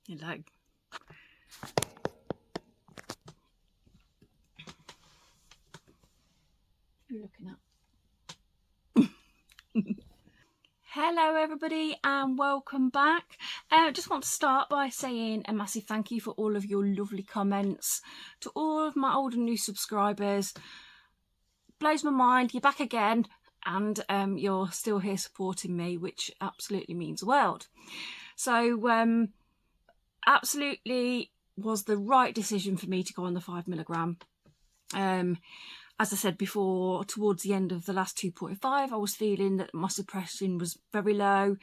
Hello. You're looking up. Hello everybody and welcome back. I just want to start by saying a massive thank you for all of your lovely comments. To all of my old and new subscribers, blows my mind, you're back again and you're still here supporting me, which absolutely means the world. So absolutely was the right decision for me to go on the 5mg. As I said before, towards the end of the last 2.5, I was feeling that my suppression was very low,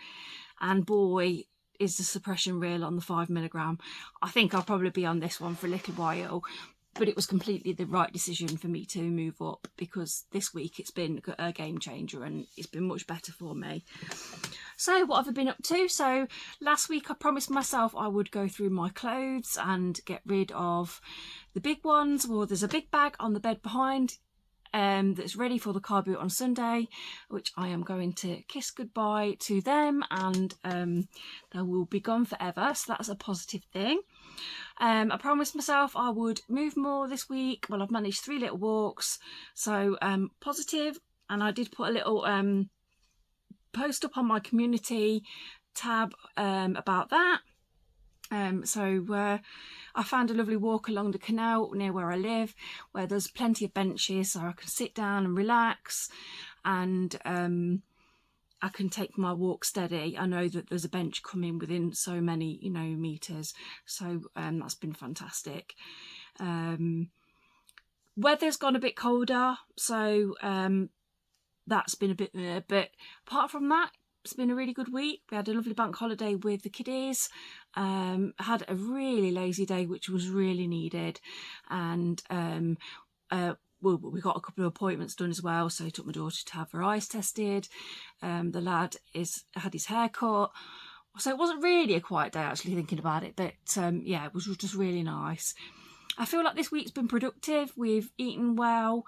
and boy, is the suppression real on the 5mg. I think I'll probably be on this one for a little while, but it was completely the right decision for me to move up, because this week it's been a game changer and it's been much better for me. So what have I been up to? So last week I promised myself I would go through my clothes and get rid of the big ones. Well, there's a big bag on the bed behind that's ready for the car boot on Sunday, which I am going to kiss goodbye to them, and they will be gone forever, so that's a positive thing. I promised myself I would move more this week. Well, I've managed 3 little walks, so positive. And I did put a little post up on my community tab about that. I found a lovely walk along the canal near where I live, where there's plenty of benches so I can sit down and relax, and I can take my walk steady. I know that there's a bench coming within so many, meters, so that's been fantastic. Weather's gone a bit colder, so that's been a bit but apart from that, it's been a really good week. We had a lovely bank holiday with the kiddies, had a really lazy day, which was really needed, and we got a couple of appointments done as well. So I took my daughter to have her eyes tested. The lad had his hair cut, so it wasn't really a quiet day actually, thinking about it, but yeah, it was just really nice. I feel like this week's been productive. We've eaten well,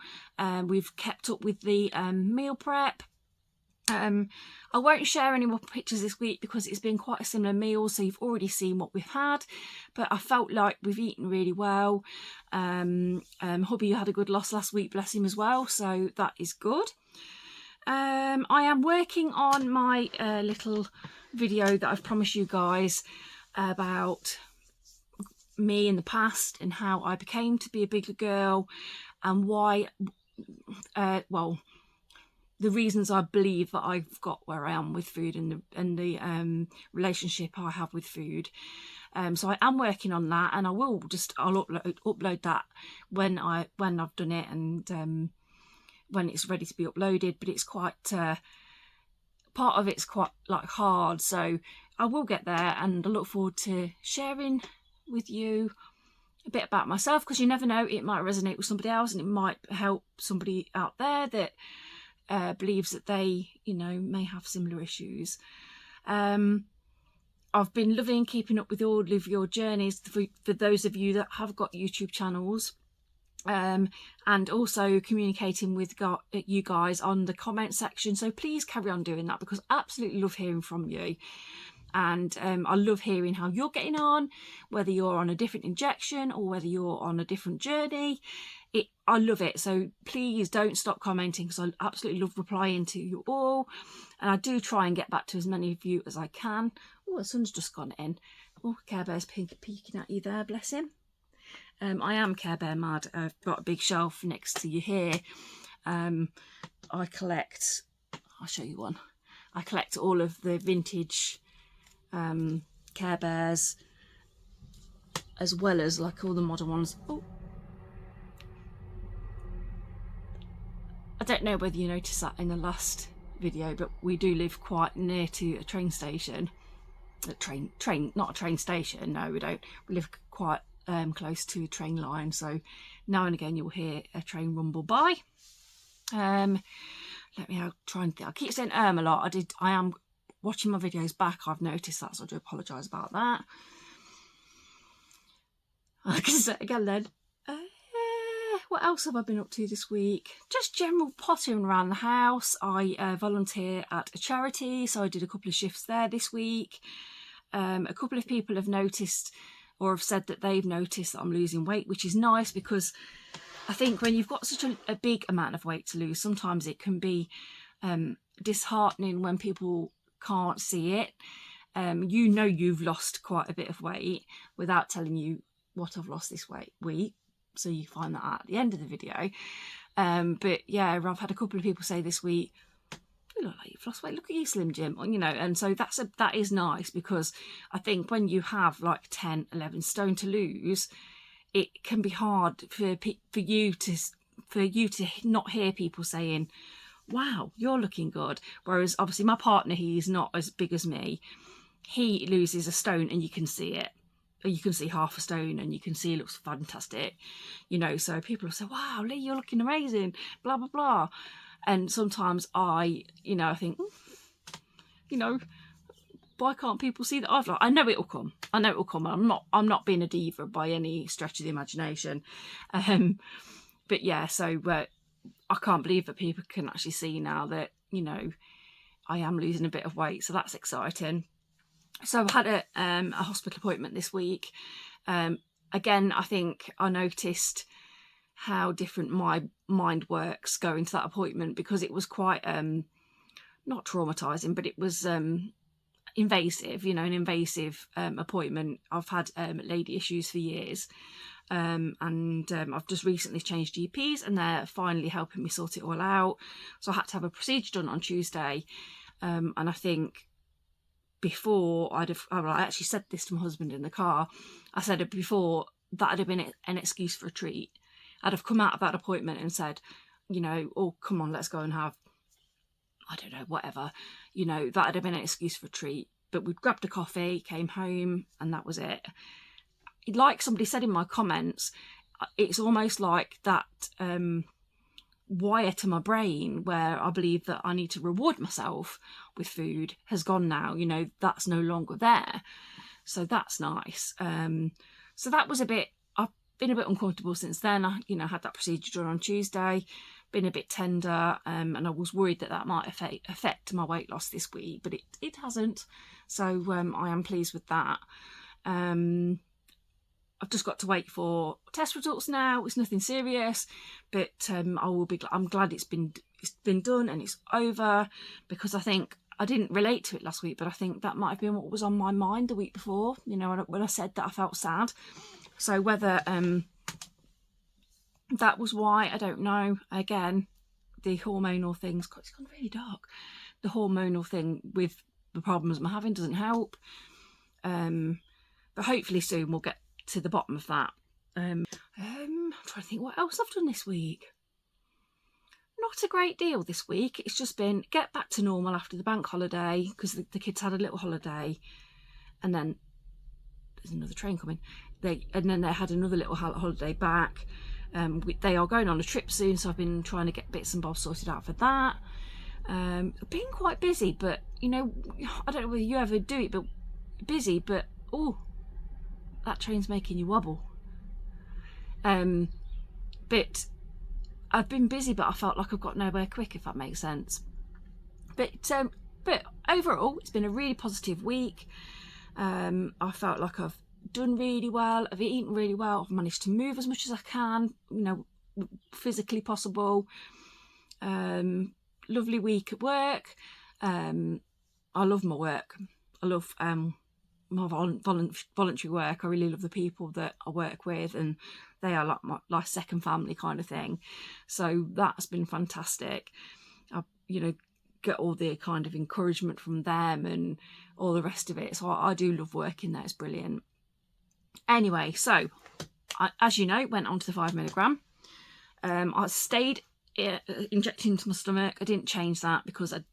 we've kept up with the meal prep. I won't share any more pictures this week because it's been quite a similar meal, so you've already seen what we've had, but I felt like we've eaten really well. Hubby had a good loss last week, bless him as well, so that is good. I am working on my little video that I've promised you guys about me in the past and how I became to be a bigger girl, and why well, the reasons I believe that I've got where I am with food, and the relationship I have with food. So I am working on that, and I'll upload that when I've done it, and when it's ready to be uploaded. But it's quite part of it's quite hard, so I will get there, and I look forward to sharing with you a bit about myself, because you never know, it might resonate with somebody else, and it might help somebody out there that believes that they may have similar issues. I've been loving keeping up with all of your journeys for those of you that have got YouTube channels, and also communicating with you guys on the comment section, so please carry on doing that, because I absolutely love hearing from you. And I love hearing how you're getting on, whether you're on a different injection or whether you're on a different journey. I love it. So please don't stop commenting, because I absolutely love replying to you all. And I do try and get back to as many of you as I can. Oh, the sun's just gone in. Oh, Care Bear's peeking at you there, bless him. I am Care Bear mad. I've got a big shelf next to you here. I collect, I'll show you one. I collect all of the vintage Care Bears, as well as all the modern ones. Oh, I don't know whether you noticed that in the last video, but we do live quite near to a train station. Not a train station, no, we don't. We live quite close to a train line, so now and again you'll hear a train rumble by. I'll try and think. I keep saying a lot. I am watching my videos back, I've noticed that, so I do apologise about that. I can say it again then. What else have I been up to this week? Just general pottering around the house. I volunteer at a charity, so I did a couple of shifts there this week. a couple of people have noticed or have said that they've noticed that I'm losing weight, which is nice, because I think when you've got such a big amount of weight to lose, sometimes it can be disheartening when people can't see it. You know you've lost quite a bit of weight without telling you what I've lost this week, so you find that out at the end of the video. But yeah, I've had a couple of people say this week, "You look like you've lost weight. Look at you, Slim Jim," you know. And so that is nice, because I think when you have like 10, 11 stone to lose, it can be hard for you to not hear people saying, "Wow, you're looking good." Whereas obviously my partner, he's not as big as me. He loses a stone and you can see it. You can see half a stone and you can see it looks fantastic, you know. So people will say, "Wow, Lee, you're looking amazing," blah blah blah. And sometimes I think, you know, why can't people see that I've lost? I know it'll come. I'm not being a diva by any stretch of the imagination. But yeah, so I can't believe that people can actually see now that, you know, I am losing a bit of weight. So that's exciting. So I had a hospital appointment this week. Again, I think I noticed how different my mind works going to that appointment, because it was quite not traumatizing, but it was invasive, you know, an invasive appointment. I've had lady issues for years, and I've just recently changed GPs and they're finally helping me sort it all out. So I had to have a procedure done on Tuesday, and I think before I actually said this to my husband in the car. I said it before, that'd have been an excuse for a treat. I'd have come out of that appointment and said, you know, "Oh, come on, let's go and have, I don't know, whatever." You know, that'd have been an excuse for a treat. But we grabbed a coffee, came home, and that was it. Like somebody said in my comments, it's almost like that wire to my brain where I believe that I need to reward myself with food has gone now. You know, that's no longer there. So that's nice. So that was I've been a bit uncomfortable since then. I, you know, had that procedure done on Tuesday, been a bit tender, and I was worried that might affect my weight loss this week, but it hasn't. So I am pleased with that. I've just got to wait for test results now. It's nothing serious, but I'm glad it's been done and it's over, because I think I didn't relate to it last week, but I think that might have been what was on my mind the week before, you know, when I said that I felt sad. So whether that was why, I don't know. Again, the hormonal things, God, it's gone really dark. The hormonal thing with the problems I'm having doesn't help. But hopefully soon we'll get to the bottom of that. I'm trying to think what else I've done this week. Not a great deal this week. It's just been get back to normal after the bank holiday, because the kids had a little holiday, and then there's another train coming. They had another little holiday back. They are going on a trip soon, so I've been trying to get bits and bobs sorted out for that. I've been quite busy, but you know, I don't know whether you ever do it, but busy, but oh, that train's making you wobble. But I've been busy, but I felt like I've got nowhere quick, if that makes sense. But overall, it's been a really positive week. I felt like I've done really well. I've eaten really well. I've managed to move as much as I can, you know, physically possible. Lovely week at work. I love my work. I love my voluntary work. I really love the people that I work with, and they are like my second family kind of thing. So that's been fantastic. I, you know, get all the kind of encouragement from them and all the rest of it. So I do love working there. It's brilliant. Anyway, so as you know, went on to the 5 milligram. I stayed injecting into my stomach. I didn't change that because I've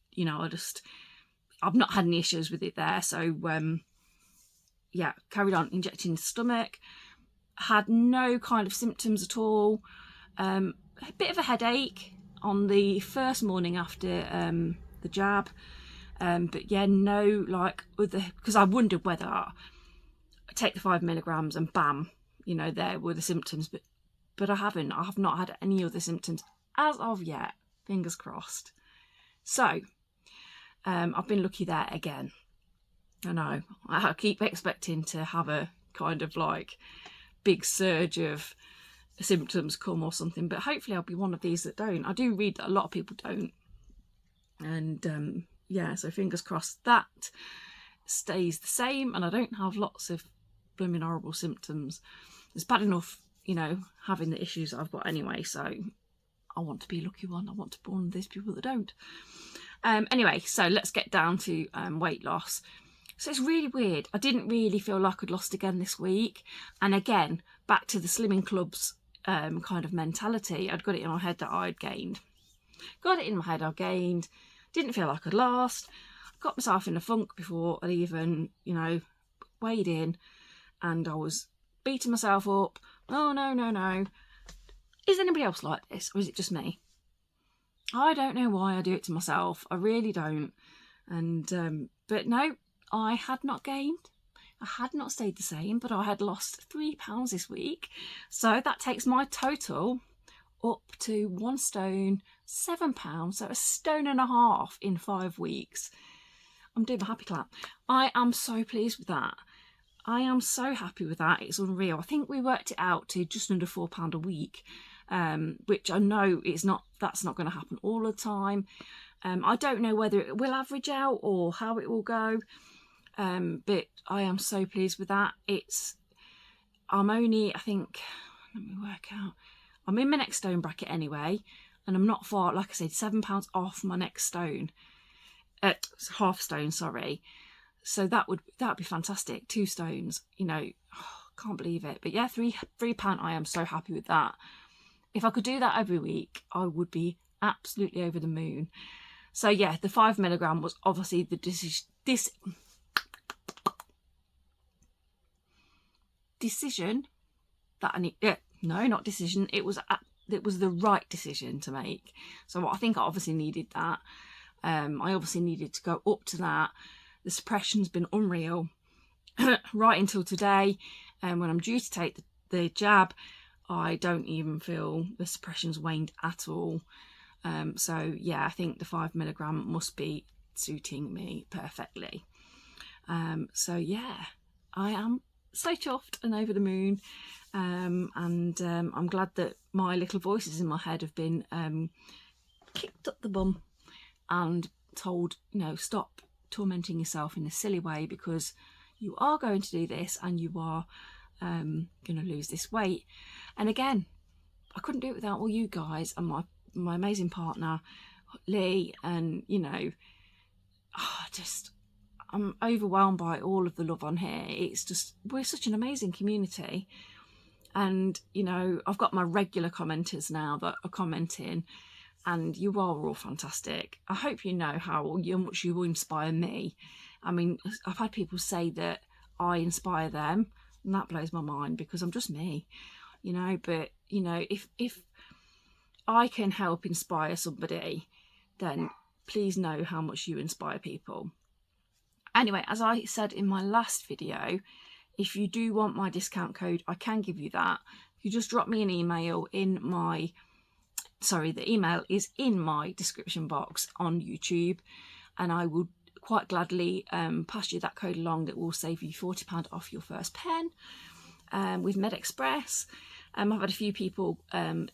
not had any issues with it there. So yeah, carried on injecting the stomach. Had no kind of symptoms at all. A bit of a headache on the first morning after the jab, but yeah, no like other, because I wondered whether I take the 5 milligrams and bam, you know, there were the symptoms, but I haven't. I have not had any other symptoms as of yet. Fingers crossed. So I've been lucky there again. I know. I keep expecting to have a kind of like big surge of symptoms come or something, but hopefully I'll be one of these that don't. I do read that a lot of people don't. And yeah, so fingers crossed that stays the same and I don't have lots of blooming horrible symptoms. It's bad enough, you know, having the issues that I've got anyway, so I want to be a lucky one. I want to be one of those people that don't. Anyway, so let's get down to weight loss. So it's really weird. I didn't really feel like I'd lost again this week. And again, back to the Slimming Club's kind of mentality. I'd got it in my head that I'd gained. Didn't feel like I'd lost. Got myself in a funk before I'd even, you know, weighed in. And I was beating myself up. Oh, no. Is anybody else like this? Or is it just me? I don't know why I do it to myself. I really don't. And but no, I had not gained. I had not stayed the same, but I had lost 3 pounds this week. So that takes my total up to 1 stone, 7 pounds. So 1.5 stones in 5 weeks. I'm doing a happy clap. I am so pleased with that. I am so happy with that. It's unreal. I think we worked it out to just under £4 a week, which I know that's not going to happen all the time. I don't know whether it will average out or how it will go, but I am so pleased with that. I'm only, I think, let me work out. I'm in my next stone bracket anyway, and I'm not far, like I said, £7 off my next stone. Half stone, sorry. So that would be fantastic. 2 stones, you know, can't believe it. But yeah, £3. I am so happy with that. If I could do that every week, I would be absolutely over the moon. So yeah, the 5 milligram was obviously the decision that I need. No, not decision. It was the right decision to make. So I think I obviously needed that. I obviously needed to go up to that. The suppression's been unreal right until today. And when I'm due to take the jab, I don't even feel the suppression's waned at all. So yeah, I think the 5 milligram must be suiting me perfectly. So yeah, I am so chuffed and over the moon. I'm glad that my little voices in my head have been kicked up the bum and told, you know, stop tormenting yourself in a silly way, because you are going to do this and you are going to lose this weight. And again, I couldn't do it without all you guys and my amazing partner Lee, and you know, I'm overwhelmed by all of the love on here. It's just, we're such an amazing community. And you know, I've got my regular commenters now that are commenting, and you are all fantastic. I hope you know how much you inspire me. I mean, I've had people say that I inspire them, and that blows my mind, because I'm just me, you know. But you know, if I can help inspire somebody, then please know how much you inspire people. Anyway, as I said in my last video, if you do want my discount code, I can give you that. You just drop me an email the email is in my description box on YouTube, and I will quite gladly pass you that code along. That will save you £40 off your first pen with MedExpress. I've had a few people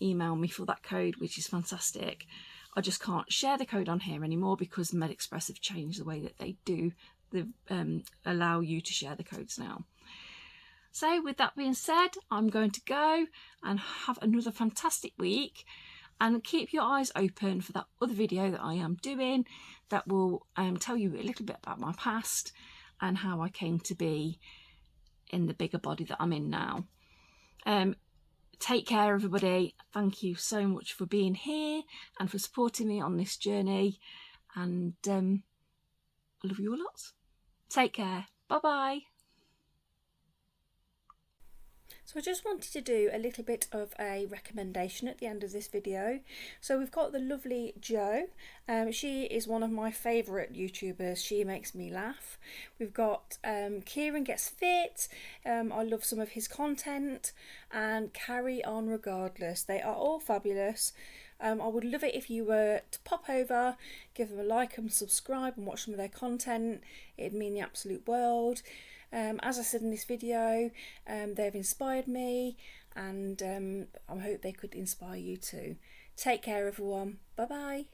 email me for that code, which is fantastic. I just can't share the code on here anymore because MedExpress have changed the way that they do. They allow you to share the codes now. So with that being said, I'm going to go and have another fantastic week. And keep your eyes open for that other video that I am doing that will tell you a little bit about my past and how I came to be in the bigger body that I'm in now. Take care, everybody. Thank you so much for being here and for supporting me on this journey. And I love you all lots. Take care. Bye-bye. So I just wanted to do a little bit of a recommendation at the end of this video. So we've got the lovely Jo. She is one of my favourite YouTubers. She makes me laugh. We've got Kieran Gets Fit. I love some of his content. And Carry On Regardless. They are all fabulous. I would love it if you were to pop over, give them a like and subscribe and watch some of their content. It'd mean the absolute world. As I said in this video, they've inspired me, and I hope they could inspire you too. Take care everyone. Bye bye.